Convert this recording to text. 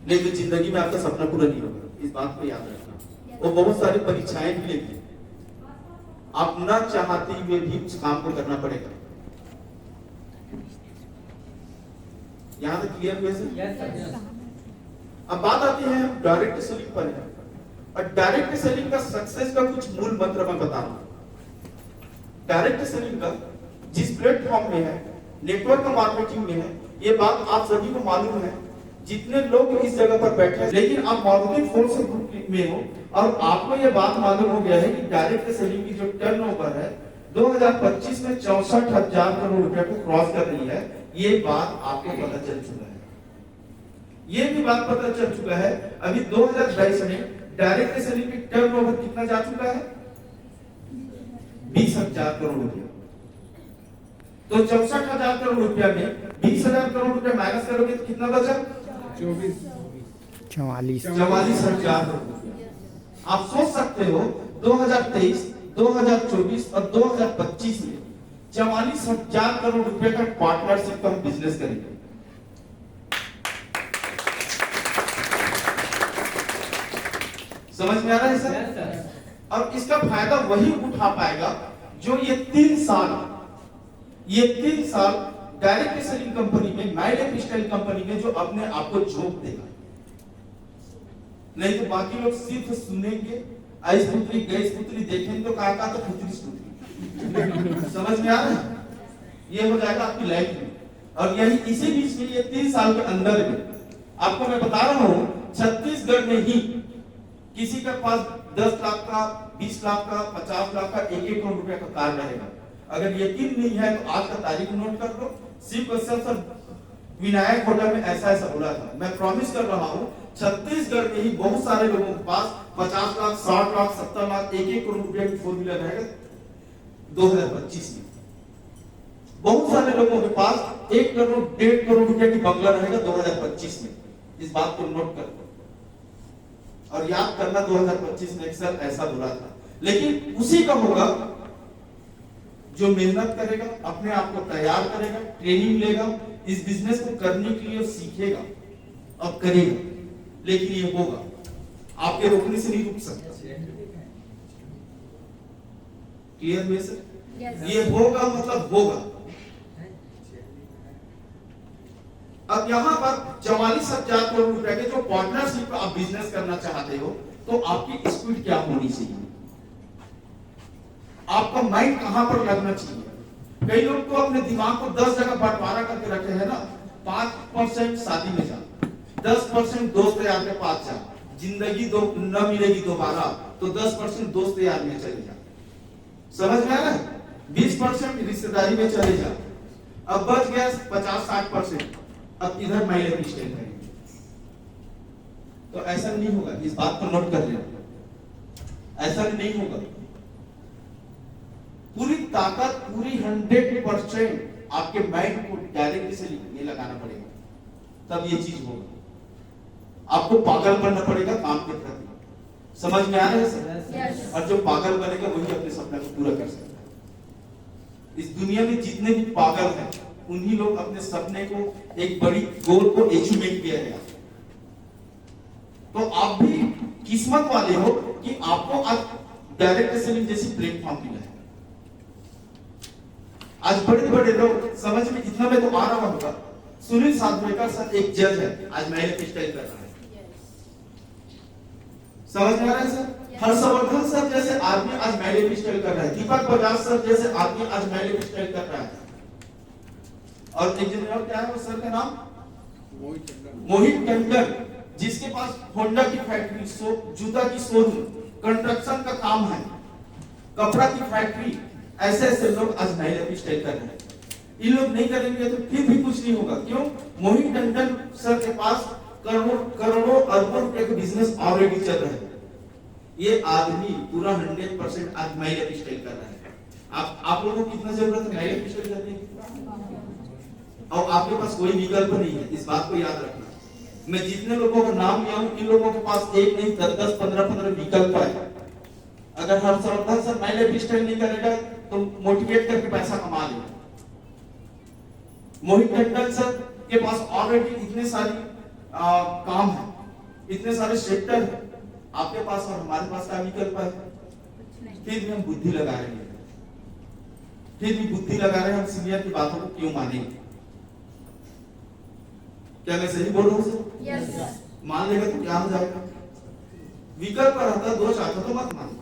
नहीं तो जिंदगी में आपका सपना पूरा नहीं होगा, इस बात को याद रखना। वो बहुत सारी परीक्षाएं भी लेगी, आप ना चाहते हुए भी उस काम को करना पड़ेगा। यहाँ तक क्लियर हुए सर? अब बात आती है डायरेक्ट सेलिंग पर है, और डायरेक्ट सेलिंग का सक्सेस का कुछ मूल मंत्र मैं बता रहा हूं। डायरेक्ट सेलिंग का जिस प्लेटफॉर्म में है, नेटवर्क मार्केटिंग में है, ये बात आप सभी को मालूम है। जितने लोग इस जगह पर बैठे हैं, लेकिन आप मार्केटिंग फोर्स ग्रुप में हो और आपको ये बात मालूम हो गया है कि डायरेक्ट सेलिंग की जो टर्नओवर है 2025 में 64,000 करोड़ रुपए को क्रॉस कर रही है। ये बात आपको पता चल चुका है। ये भी बात पता चल चुका है अभी 2022 में डायरेक्ट सेलिंग की टर्नओवर कितना जा चुका है? 20,000 करोड़ रुपया। तो 64,000 करोड़ रुपया में 20,000 करोड़ रुपया माइनस करोगे तो कितना बचा? 44,000 करोड़। आप सोच सकते हो 2023, 2024 और 2025 में 44,000 करोड़ रुपए का पार्टनरशिप का बिजनेस करेंगे। समझ में आ रहा है सर? और इसका फायदा वही उठा पाएगा जो ये 3 साल डायरेक्ट सेलिंग कंपनी में, माय लाइफ स्टाइल कंपनी में जो अपने आप को झोंक देगा। नहीं तो बाकी लोग सिर्फ सुनेंगे, आइस पुत्री गैस पुत्री देखेंगे तो कहा तो पुत्री पुत्री। समझ में आ रहा है? ये हो जाएगा आपकी लाइफ में। और यही इसी बीच में ये 3 साल के अंदर में आपको मैं बता रहा हूं, छत्तीसगढ़ में ही किसी के पास 10 लाख का, 20 लाख का, 50 लाख का, 1-1 करोड़ रुपए का कार रहेगा। अगर यकीन नहीं है तो आज का तारीख नोट कर लो। सिर्फ सर विनायक होटल में ऐसा बोला था। मैं प्रॉमिस कर रहा हूं छत्तीसगढ़ में ही बहुत सारे लोगों के पास 50 लाख, 60 लाख, 70 लाख, 1-1 करोड़ रुपए की 4 व्हीलर रहेगा 2025 में। बहुत सारे लोगों के पास 1 करोड़, 1.5 करोड़ रुपए की बंगला रहेगा 2025 में। इस बात को नोट कर लो और याद करना 2025 में एक सर ऐसा बोला था। लेकिन उसी का होगा जो मेहनत करेगा, अपने आप को तैयार करेगा, ट्रेनिंग लेगा, इस बिजनेस को करने के लिए सीखेगा और करेगा। लेकिन ये होगा, आपके रोकने से नहीं रुक सकता। क्लियर हुए सर? ये होगा मतलब होगा। अब यहां पर 44,000 करोड़ रुपए के जो पार्टनरशिप आप बिजनेस करना चाहते हो तो आपकी स्पीड क्या होनी चाहिए? आपका माइंड कहां पर लगना चाहिए? कई लोग तो अपने दिमाग को 10 जगह बंटवारा करके रखे हैं ना। 5% शादी में जा, 10% दोस्त यार के पास जा, जिंदगी दो न मिलेगी दोबारा तो 10% दोस्त यार में चले जा। समझ में आ रहा है? 20% रिश्तेदारी में चले जा। अब बच गया 50-60%। अब इधर माय लाइफ स्टाइल करेंगे तो ऐसा नहीं होगा। इस बात को नोट कर लेना, ऐसा नहीं होगा। पूरी ताकत, पूरी 100% आपके माइंड को डायरेक्ट से में लगाना पड़ेगा, तब ये चीज होगा। आपको पागल बनना पड़ेगा काम के प्रति। समझ में आ रहा है सर? और जो पागल बनेगा वही अपने सपने को पूरा कर सकता है। इस दुनिया में जितने भी पागल हैं उन्हीं लोग अपने सपने को, एक बड़ी गोल को अचीवमेंट किया है। तो आप भी किस्मत वाले हो कि आपको आज डायरेक्ट सेलिंग जैसी प्लेटफॉर्म मिला है। आज बड़े बड़े लोग, समझ में इतना में तो आ रहा होगा, सुनील साधवेकर सर एक जज है, आज माय लाइफ स्टाइल कर रहा है। समझ में आ रहा है सर? हर्षवर्धन सर जैसे आदमी आज माय लाइफ स्टाइल कर रहा है। दीपक बजाज सर जैसे आदमी आज माय लाइफ स्टाइल कर रहा है। और एक जन और क्या है वो सर का नाम? मोहित टंडन, जिसके पास होंडा की फैक्ट्री, जूता की शोरूम, कंस्ट्रक्शन का काम है, कपड़ा की फैक्ट्री। ऐसे ऐसे लोग आज माय लाइफ स्टाइल कर रहे हैं। इन लोग नहीं करेंगे तो फिर भी कुछ नहीं होगा। क्यों? मोहित टंडन सर के पास करोड़ों अरबों रुपए का बिजनेस ऑलरेडी चल रहा है। ये आदमी पूरा 100% आज माय लाइफ स्टाइल कर रहा है। आप लोगों को कितना जरूरत है माय लाइफ स्टाइल करने की? और आपके पास कोई विकल्प नहीं है, इस बात को याद रखना। मैं जितने लोगों का नाम लिया हूं, इन लोगों के पास एक नहीं 10, 15 विकल्प है। अगर Harshvardhan sir my life style नहीं करेगा तो मोटिवेट करके पैसा कमा लेगा। मोहित टंडन सर के पास ऑलरेडी इतने सारी काम है, इतने सारे सेक्टर है आपके पास और हमारे पास का विकल्प है। फिर भी हम बुद्धि लगा रहे हैं, फिर भी बुद्धि लगा रहे हैं, हम सीनियर की बातों को क्यों मानेंगे? क्या मैं सही बोल रहा हूँ सर? यस। मान लेगा तो क्या हो जाएगा? विकल्प रहता, दोष आता तो मत मानो।